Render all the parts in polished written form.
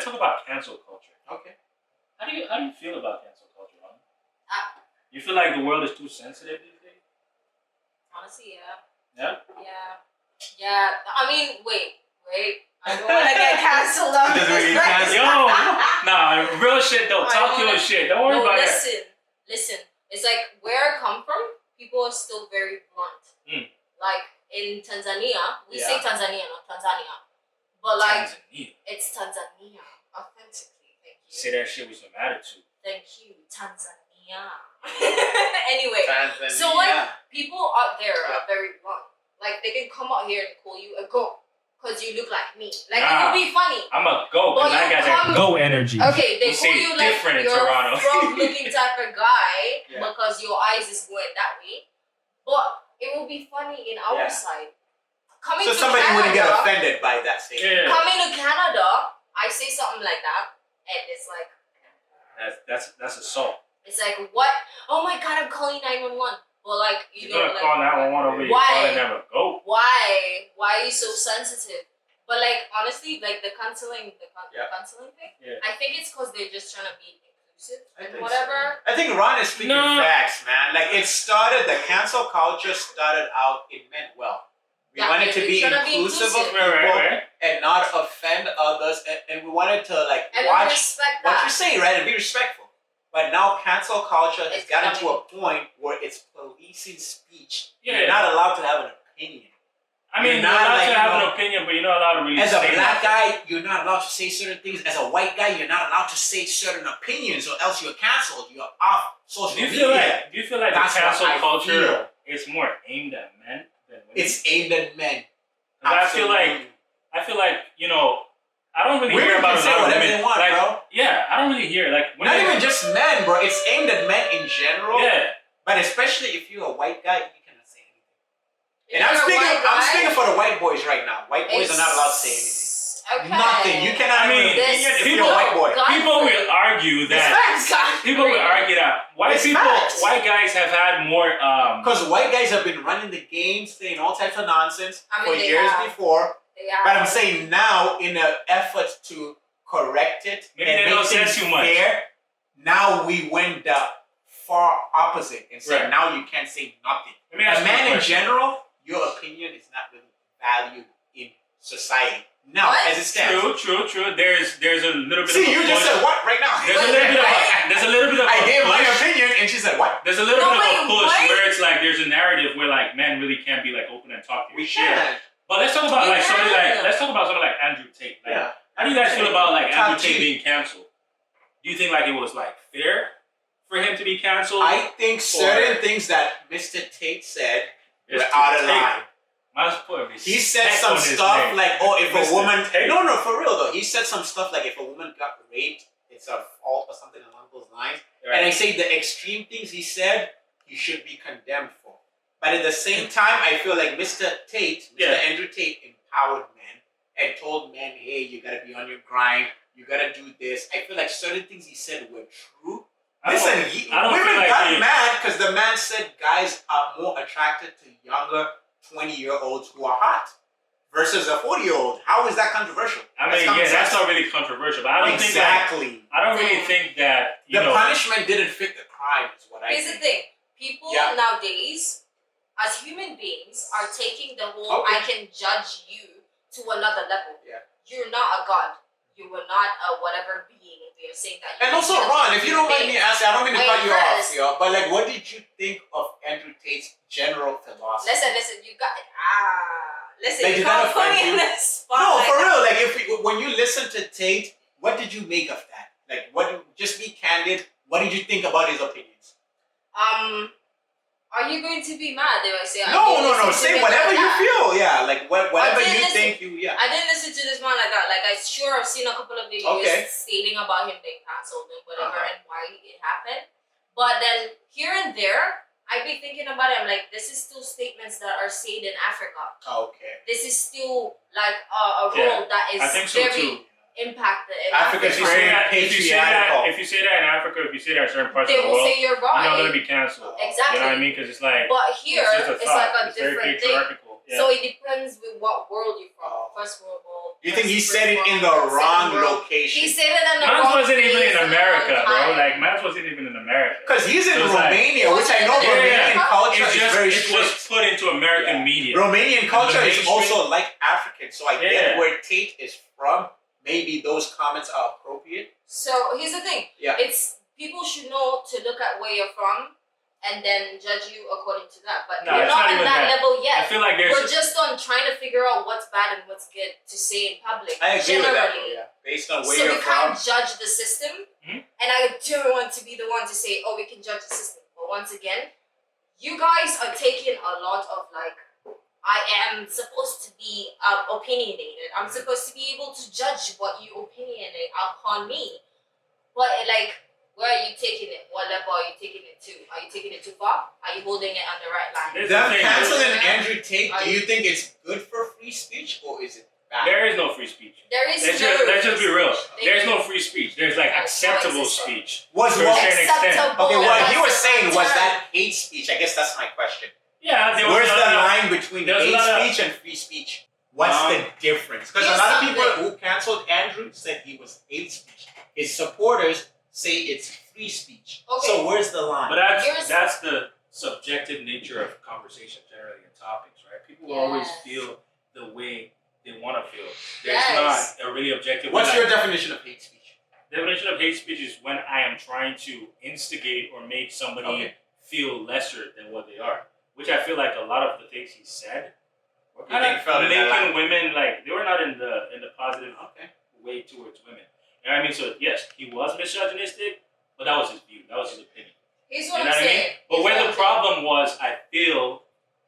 talk about cancel culture. Okay. How do you feel about cancel culture, Ron? You feel like the world is too sensitive these days? Honestly, yeah. Yeah? Yeah. I mean, wait. I don't want to get canceled on this. Yo, nah, real shit though. Talk your shit. Don't worry about it. Listen. It's like where I come from, people are still very blunt. Like in Tanzania, we say Tanzania, not Tanzania. But like, it's Tanzania. Authentically. Thank you. Say that shit with some attitude. Thank you. Tanzania. Anyway, Tanzania. So like, people out there are very blunt. Like, they can come out here and call you a goat. Because you look like me. Like, it would be funny. I'm a goat because I got that go energy. Okay, they call you like you're a frog-looking type of guy because your eyes is going that way. But it will be funny in our side. Coming to somebody Canada, wouldn't get offended by that statement. Coming to Canada, I say something like that, and it's like... That's assault. It's like, what? Oh my God, I'm calling 911. But like, you know, gonna call 911 over here. Why? Calling them a goat. Why are you so sensitive? But like, honestly, like the canceling thing, I think it's because they're just trying to be inclusive and whatever. So. I think Ron is speaking facts, man. Like the cancel culture started out, it meant well. We wanted to be inclusive of people and not offend others, and we wanted to like watch what you say, right, and be respectful. But now cancel culture has gotten to a point where it's policing speech. You're not allowed to have an opinion. I mean, you're not allowed to have an opinion, but you're not allowed to really say As a black guy, you're not allowed to say certain things. As a white guy, you're not allowed to say certain opinions or else you're canceled. You're off social media. Do you feel like the cancel culture is more aimed at men than women? It's aimed at men. I feel like, you know, I don't really hear about say whatever they want, like, bro. Yeah, I don't really hear not even just men, bro. It's aimed at men in general. Yeah. But especially if you're a white guy, you cannot say anything. And I'm speaking for the white boys right now. White boys are not allowed to say anything. Okay. Nothing. You cannot have an opinion if you're a white boy. People will argue that white guys have had more because white guys have been running the game, saying all types of nonsense for years before. But I'm saying now, in an effort to correct it and make things fair, now we went the far opposite and said now you can't say nothing. A man in general, your opinion is not really valued in society. Now, as it stands. True. There's a little bit. See, you just said what right now? There's a little bit of. I gave my opinion, and she said what? There's a little bit of a push where it's like there's a narrative where like men really can't be like open and talk their shit. But let's talk about somebody like Andrew Tate. Like, how do you guys feel about like Andrew Tate being canceled? Do you think like it was like fair for him to be canceled? I think certain things that Mr. Tate said were out of line. He said some stuff like, "Oh, if a woman..." No, for real though. He said some stuff like, "If a woman got raped, it's a fault," or something along those lines. Right. And I say the extreme things he said, he should be condemned for. But at the same time, I feel like Mr. Andrew Tate empowered men and told men, "Hey, you gotta be on your grind. You gotta do this." I feel like certain things he said were true. Listen, women got mad because the man said guys are more attracted to younger 20-year-olds who are hot versus a 40-year-old. How is that controversial? I mean, that's not really controversial. But I don't think I don't really think that the punishment didn't fit the crime. Is what I think. Here's the thing: people nowadays, as human beings, are taking the whole "I can judge you" to another level. Yeah. You're not a god. You were not a whatever being. They're saying that. And also, Ron, if you don't mind me asking, I don't mean to cut you off, but like, what did you think of Andrew Tate's general philosophy? Listen, you got listen. Like, you can't put me in the spot. No, for real. Like, when you listen to Tate, what did you make of that? Like, just be candid. What did you think about his opinions? Are you going to be mad if I say no? Say whatever you feel. Yeah, like whatever you think you. Yeah. I didn't listen to this man like that. Like I've seen a couple of videos stating about him being cancelled and whatever and why it happened. But then here and there, I'd be thinking about it. I'm like, this is still statements that are said in Africa. Okay. This is still like a role that is very impacted. Africa's very patriarchal. If you say that in Africa, if you say that in certain parts of the world, they will say you're right. You're not going to be canceled. Exactly. You know what I mean? Because it's like. But here, it's like a different thing. Yeah. So it depends with what world you're from. First world world, You think he said it in the wrong location? He said it in the wrong wrong wasn't even in America, bro. Like, Mans wasn't even in America. Because he's in Romania, which I know Romanian culture is very strict. It's just put into American media. Romanian culture is also like African, so I get where Tate is from. Maybe those comments are appropriate. So here's the thing. Yeah. It's people should know to look at where you're from and then judge you according to that. But we're not at that level yet. I feel like we're just on trying to figure out what's bad and what's good to say in public. I agree with that. Yeah. Based on where you're from. So we can't judge the system. And I don't want to be the one to say, oh, we can judge the system. But once again, you guys are taking a lot of like, I am supposed to be opinionated. I'm supposed to be able to judge what you opinionate upon me. But like, where are you taking it? What level are you taking it to? Are you taking it too far? Are you holding it on the right line? Them canceling Andrew Tate, do you think it's good for free speech or is it bad? There is no free speech. Let's just be real. There's no free speech. There's like acceptable speech. Was to a certain extent. Okay, what you were saying was that hate speech. I guess that's my question. Yeah, where's the line between hate speech and free speech? What's the difference? Because a lot of people who canceled Andrew said he was hate speech. His supporters say it's free speech. Okay. So where's the line? But that's the subjective nature of conversation generally and topics, right? People will always feel the way they want to feel. There's not a really objective. What's your definition of hate speech? Definition of hate speech is when I am trying to instigate or make somebody feel lesser than what they are. Which I feel like a lot of the things he said were kind of making women like they were not in the positive way towards women. You know what I mean? So yes, he was misogynistic, but that was his view. That was his opinion. Here's what I'm saying. But where the problem was, I feel,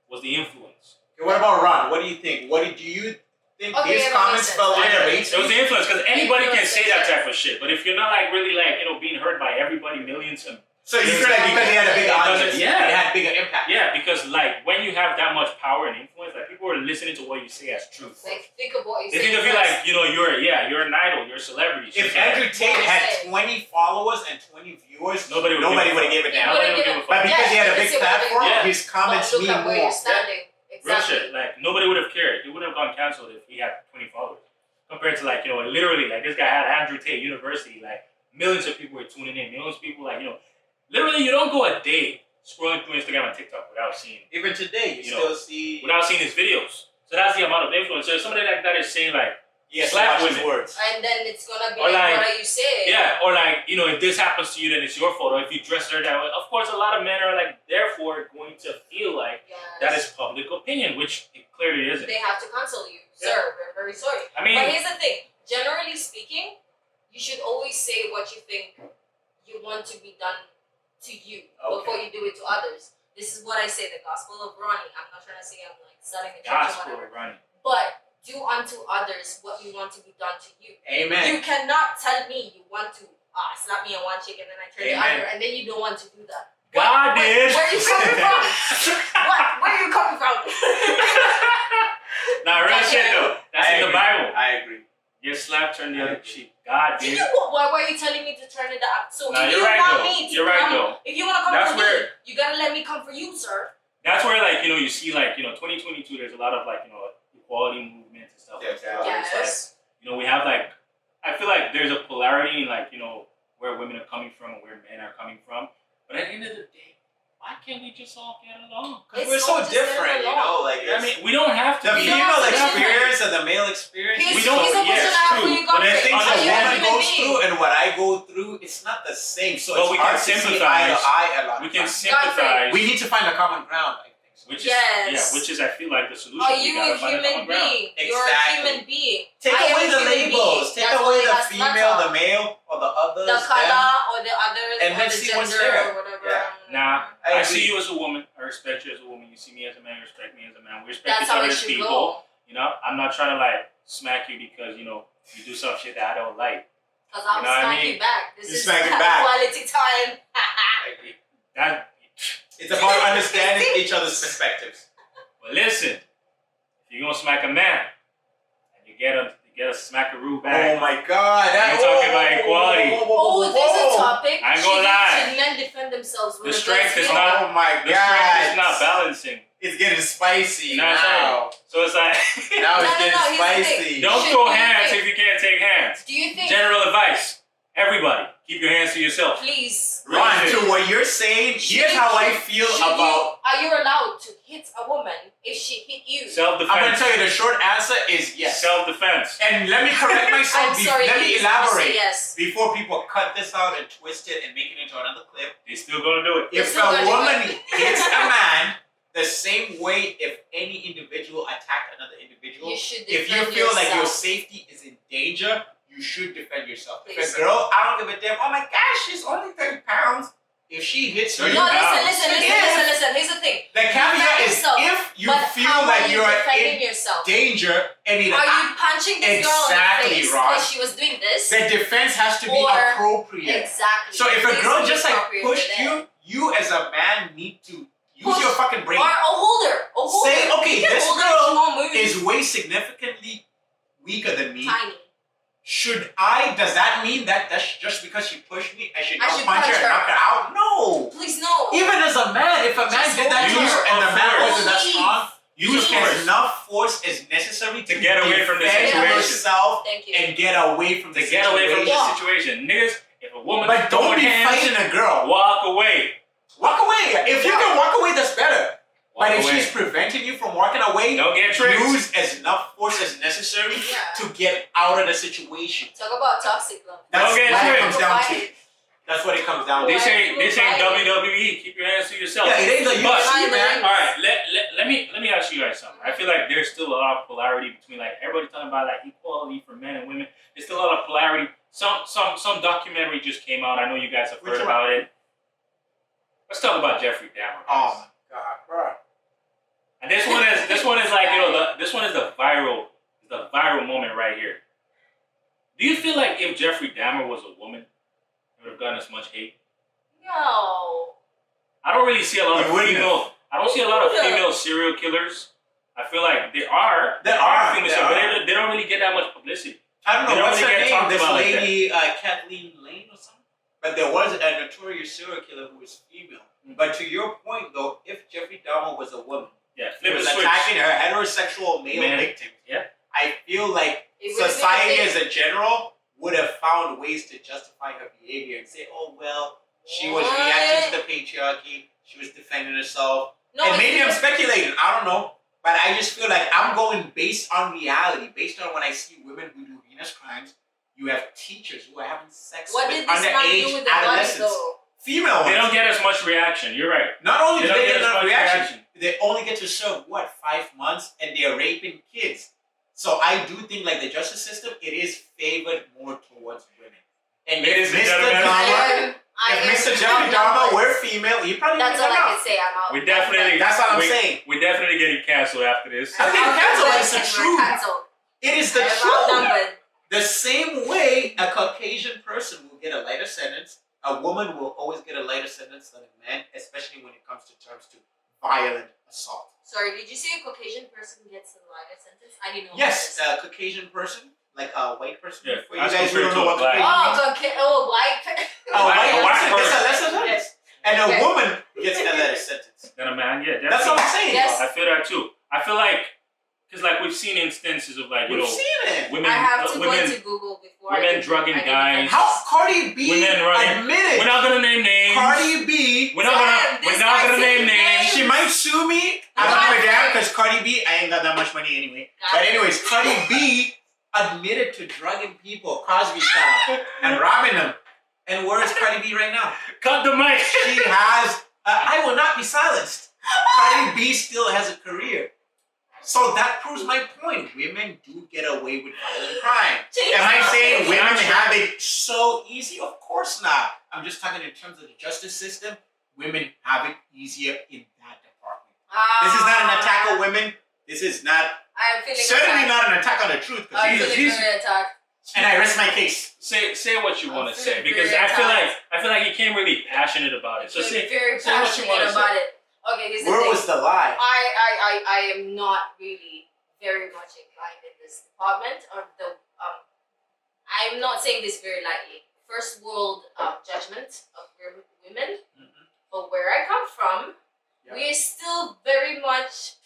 was the influence. Okay, what about Ron? What do you think? Do you think his comments fell under hate speech? It was the influence because anybody can say that type of shit. But if you're not like really like being heard by everybody, millions of so you feel like because he had a big audience, it had bigger impact. Yeah, because like when you have that much power and influence, like people are listening to what you say as truth. Like think of what you say. They think of you like you're an idol, you're a celebrity. If Andrew Tate had 20 followers and 20 viewers, nobody would have given a damn. But because he had a big platform, his comments mean more. Exactly. Real shit. Like nobody would have cared. He wouldn't have gone canceled if he had 20 followers. Compared to like literally like this guy had Andrew Tate University, like millions of people were tuning in, millions of people like literally, you don't go a day scrolling through Instagram and TikTok without seeing. Even today, you still see without seeing his videos. So that's the amount of influence. So if somebody like that is saying like, slap women, words, and then it's gonna be like, what are you saying? Yeah, or like if this happens to you, then it's your fault. Or if you dress her that way, of course, a lot of men are like therefore going to feel like that is public opinion, which it clearly isn't. They have to cancel you, sir. We're very sorry. I mean, but here's the thing. Generally speaking, you should always say what you think you want to be done to you before you do it to others. This is what I say, the gospel of Ronnie. I'm not trying to say I'm like starting a church or whatever. Ronnie. But do unto others what you want to be done to you. Amen. You cannot tell me you want to slap me on one cheek and then I turn the other and then you don't want to do that. God did. Where are you coming from? Where are you coming from? Nah, real shit though. That's in the Bible. I agree. Get slapped, turn the other cheek. God did. Why were you telling me to turn it up? So nah, if you want me to come, if you want to come for me, you gotta let me come for you, sir. That's where like you see like 2022. There's a lot of like equality movements and stuff like that. Yes. It's like, we have like I feel like there's a polarity in like where women are coming from and where men are coming from. But at the end of the day, why can't we just all get along? Because we're so different, like I mean, we don't have to the be female experience and the male experience. We don't. Yes, true. But the things a woman goes through and what I go through, it's not the same. So but it's we hard can to sympathize. see eye to eye a lot. We can sympathize. We need to find a common ground. Which is I feel like the solution. Are you a human being? Exactly. You're a human being. Take away the labels. Take away the female, the male, or the others. The color or the others, and or the gender or whatever. Yeah. Nah, I see you as a woman. I respect you as a woman. You see me as a man. You respect me as a man. We respect each other as people. I'm not trying to like smack you because you do some shit that I don't like. Because I'm smacking back. This is quality time. It's about understanding each other's perspectives. Well, listen, if you're gonna smack a man, and you get a smackaroo back. Oh my God! You're talking about equality. There's a topic. I ain't gonna lie. Should men defend themselves? The strength is not. Oh my God! The strength is not balancing. It's getting getting spicy Now. So it's like now it's getting spicy. Don't throw hands if you can't take hands. Do you think? General advice: everybody, keep your hands to yourself. Please. Ron, to what you're saying, here's how I feel about. Are you allowed to hit a woman if she hit you? Self-defense. I'm gonna tell you the short answer is yes. Self-defense. And let me correct myself. Let me elaborate. Yes. Before people cut this out and twist it and make it into another clip. They're still gonna do it. If a woman hits a man, the same way if any individual attacked another individual, if you feel like your safety is in danger, you should defend yourself. If a girl, I don't give a damn, oh my gosh, she's only 30 pounds. If she hits you, no, listen. Here's the thing. The caveat is if you feel like you're in danger and are you punching this girl in the face because she was doing this? The defense has to be appropriate. Exactly. So if a girl just like pushed you, you as a man need to use your fucking brain. Or hold her. Say, okay, this girl is way significantly weaker than me. Tiny. Does that mean that that's just because she pushed me, I should not punch her and knock her out? No. Please, no. Even as a man, if a man did that to you and the man wasn't that strong, use enough force as necessary to get away from the situation. Yourself and get away from the situation. Niggas, if a woman don't be fighting a girl. Walk away. Walk away. If you can walk away, that's better. But if she's preventing you from walking away, don't get tricked. Use as enough force as necessary to get out of the situation. Talk about toxic love. That's what it comes down to. That's what it comes down to. This ain't WWE. Keep your hands to yourself. Yeah, it ain't the UFC, man. All right, let me ask you guys something. I feel like there's still a lot of polarity between like everybody talking about like equality for men and women. There's still a lot of polarity. Some documentary just came out. I know you guys have heard about it. Let's talk about Jeffrey Dahmer. Oh my God, bro. And this one is like, you know, this one is the viral moment right here. Do you feel like if Jeffrey Dahmer was a woman, he would have gotten as much hate? No. I don't really see a lot of female serial killers. I feel like there are female serial killers, but they don't really get that much publicity. I don't know what's her name. This lady, Kathleen Lane or something. But there was a notorious serial killer who was female. Mm-hmm. But to your point, though, if Jeffrey Dahmer was a woman, he was attacking her heterosexual male victims. Yeah. I feel like society as a general would have found ways to justify her behavior and say, oh, well, she was reacting to the patriarchy, she was defending herself. No, and maybe I'm speculating, I don't know. But I just feel like I'm going based on reality, based on when I see women who do heinous crimes. You have teachers who are having sex with underage adolescents. Female ones. They don't get as much reaction. You're right. Not only do they get enough reaction, they only get to serve, 5 months, and they're raping kids. So I do think, like, the justice system, it is favored more towards women. And if Mr. Jeffrey Dahmer were female, he probably that's all I can say. I'm out. That's what I'm saying. We're definitely getting canceled after this. I'm getting canceled. It's the truth. It is the truth. The same way a Caucasian person will get a lighter sentence, a woman will always get a lighter sentence than a man, especially when it comes to terms to violent assault. Sorry, did you say a Caucasian person gets a lighter sentence? I didn't know. Yes, a Caucasian person, like a white person. Yeah, for you guys who don't know what Caucasian means. White. A white person gets a lesser sentence. And a woman gets a lighter sentence. Than a man, yeah, definitely. That's what I'm saying. Yes. I feel that too. I feel like, because like we've seen instances of like, we've seen it. Women, I have to go into Google before women drugging guys. How Cardi B admitted? We're not gonna name names. Cardi B. We're not gonna name names. She might sue me. I don't give a damn because Cardi B. I ain't got that much money anyway. But anyways, Cardi B admitted to drugging people, Cosby style, and robbing them. And where is Cardi B right now? Cut the mic. She has. I will not be silenced. Cardi B still has a career. So that proves my point. Women do get away with violent crime. Am I saying women have it so easy? Of course not. I'm just talking in terms of the justice system. Women have it easier in that department. This is not an attack on women. This is not. Certainly not an attack on the truth. I'm feeling very attacked. And I rest my case. Say what you want to say because I feel like you came really passionate about it. So say what you want to say. Okay, this is where was the lie? I am not really very much inclined in this department. I'm not saying this very lightly. First world judgment of women, but where I come from, we are still very much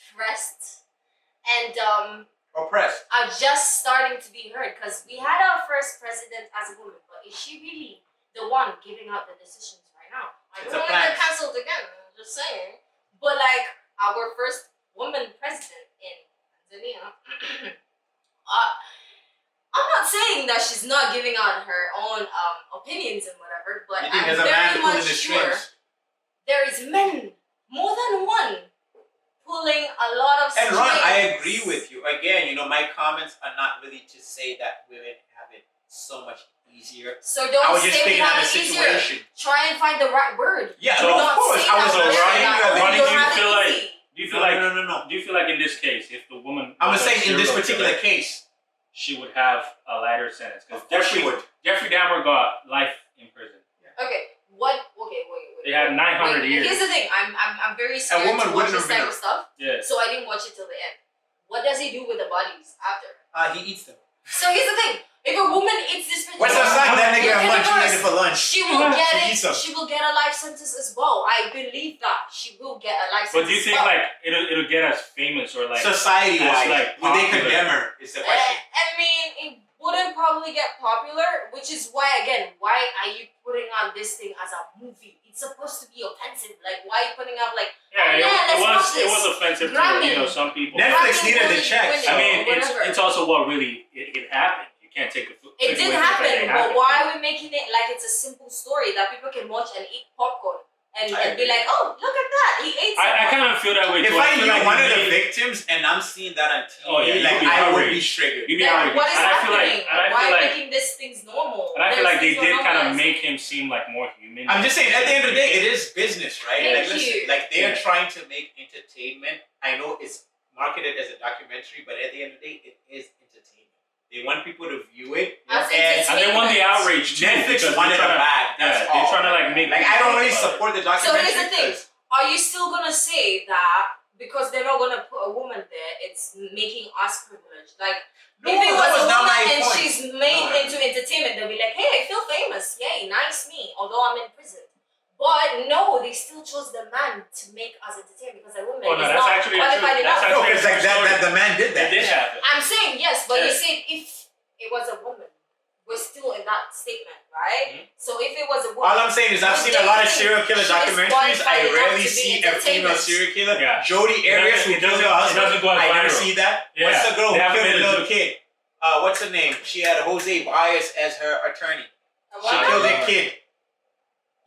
are just starting to be heard because we had our first president as a woman, but is she really the one giving out the decisions right now? I don't want to get cancelled again. I'm just saying, but like our first woman president in Tanzania. I'm not saying that she's not giving out her own opinions and whatever, but I'm very much sure there is men, more than one, pulling a lot of strings. And Ron, I agree with you. Again, my comments are not really to say that women have it so much easier. So don't I was just say we thinking have of it the easier. situation. Try and find the right word. Yeah, so of course. I was Ronnie, do you feel like no. Do you feel like in this case, if the woman I'm saying in this particular case, she would have a lighter sentence? Because Jeffrey Dahmer got life in prison. Yeah. Okay. What? Okay. Wait. They had 900 years. Here's the thing. I'm very scared to watch this type of stuff. Yeah. So I didn't watch it till the end. What does he do with the bodies after? He eats them. So here's the thing. If a woman eats this what's the sign that nigga have lunch? He ate it for lunch. She will get it. She will get a life sentence as well. I believe that she will get a life sentence. But do you think like it'll get us famous or like society-wise? Like, would they condemn her? Is the question. I mean, it wouldn't probably get popular, which is why why are you putting on this thing as a movie? It's supposed to be offensive. Like, why are you putting up like? It was offensive to some people. Netflix needed the check. I mean, it's also what really it happened. You can't take a. It did happen, but why are we making it like it's a simple story that people can watch and eat popcorn and be like, oh, look at that, he ate something. I kind of feel that way too. If I knew one of the victims and I'm seeing that on TV, I would be triggered. You'd be outraged. What is happening? Why are making these things normal? And I feel like they did kind of make him seem like more human. I'm just saying, at the end of the day, it is business, right? Thank they are trying to make entertainment. I know it's marketed as a documentary, but at the end of the day, it is entertainment. They want people to view it, and they want the outrage too. Netflix wanted it bad. They're trying to make. Like, I don't really support the documentary. So here's the thing: are you still gonna say that because they're not gonna put a woman there, it's making us privileged? Like, if it was a woman and she's made into entertainment, they'll be like, "Hey, I feel famous. Yay, nice me." Although I'm in prison. But no, they still chose the man to make us entertain because a woman is not qualified enough. No, because the man did that. It did happen. I'm saying yes, but you said if it was a woman, we're still in that statement, right? Mm-hmm. So if it was a woman, all I'm saying is I've seen a lot of serial killer documentaries. I rarely see a female serial killer. Yeah. Jodi Arias, who kills her husband. I never see that. Yeah. What's the girl who killed the little kid? What's her name? She had Jose Baez as her attorney. She killed that kid.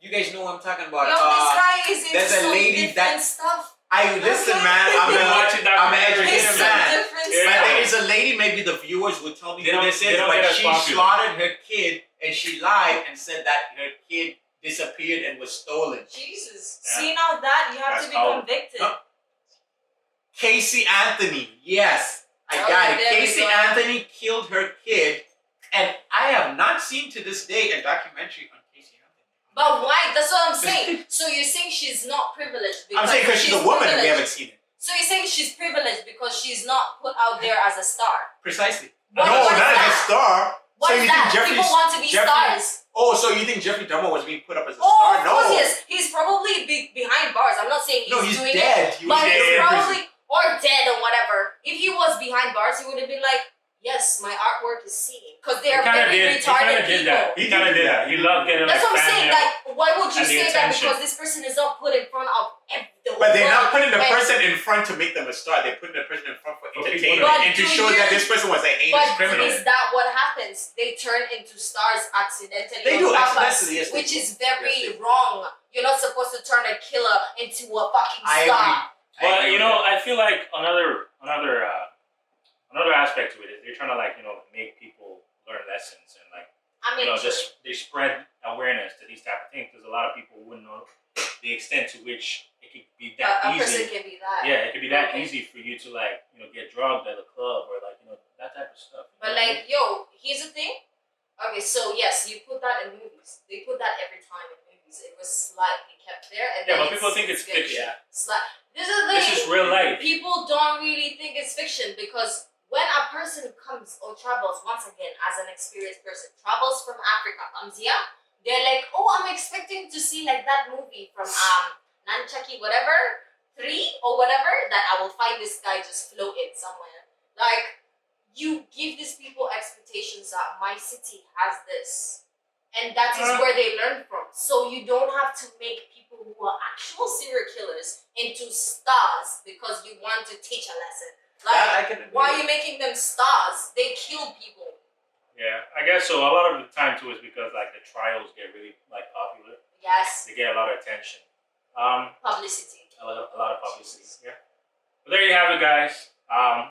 You guys know what I'm talking about. Yo, this guy is into there's a lady different stuff. Listen, man. I'm an educated man. But there is a lady, maybe the viewers will tell me who this is, but she slaughtered her kid and she lied and said that her kid disappeared and was stolen. Jesus. Yeah. See, now that you have to be convicted. Casey Anthony. Yes. I got it. Casey Anthony killed her kid, and I have not seen to this day a documentary on Casey Anthony. But why? That's what I'm saying. So you're saying she's not privileged because I'm saying because she's a woman and we haven't seen it. So you're saying she's privileged because she's not put out there as a star. Precisely. What not as a star. What is that? People want to be stars. Oh, so you think Jeffrey Dahmer was being put up as a star? Of course, yes. He's probably behind bars. I'm not saying he's doing dead. it. But he's probably or dead or whatever. If he was behind bars, he would have been like, yes, my artwork is seen. Because they're very retarded people. He kind of did that. He loved getting That's what I'm saying. Like, why would you say that? Because this person is not put in front of the whole But they're not putting the person in front to make them a star. They're putting the person in front for entertainment and to show that this person was a heinous criminal. But is that what happens? They turn into stars accidentally. They do accidentally, yes. Which is very wrong. You're not supposed to turn a killer into a fucking star. But I feel like another aspect to it is they're trying to make people learn lessons and just they spread awareness to these type of things because a lot of people wouldn't know the extent to which it could be that easy. A person can be that. Yeah, it could be that easy for you to get drugged at a club or that type of stuff. But here's the thing. Okay, so yes, you put that in movies. They put that every time in movies. It was slightly kept there, and but people think it's fiction. This is the thing. This is real life. People don't really think it's fiction because when a person comes or travels, once again, as an experienced person, travels from Africa, comes here, they're like, oh, I'm expecting to see that movie from Nunchucky, whatever, 3 or whatever, that I will find this guy just floating somewhere. you give these people expectations that my city has this. And that is where they learn from. So you don't have to make people who are actual serial killers into stars because you want to teach a lesson. Like, why are you making them stars? They kill people. Yeah, I guess so. A lot of the time too is because like the trials get really like popular. Yes. They get a lot of attention. Publicity. A lot of publicity. Yeah. But there you have it, guys.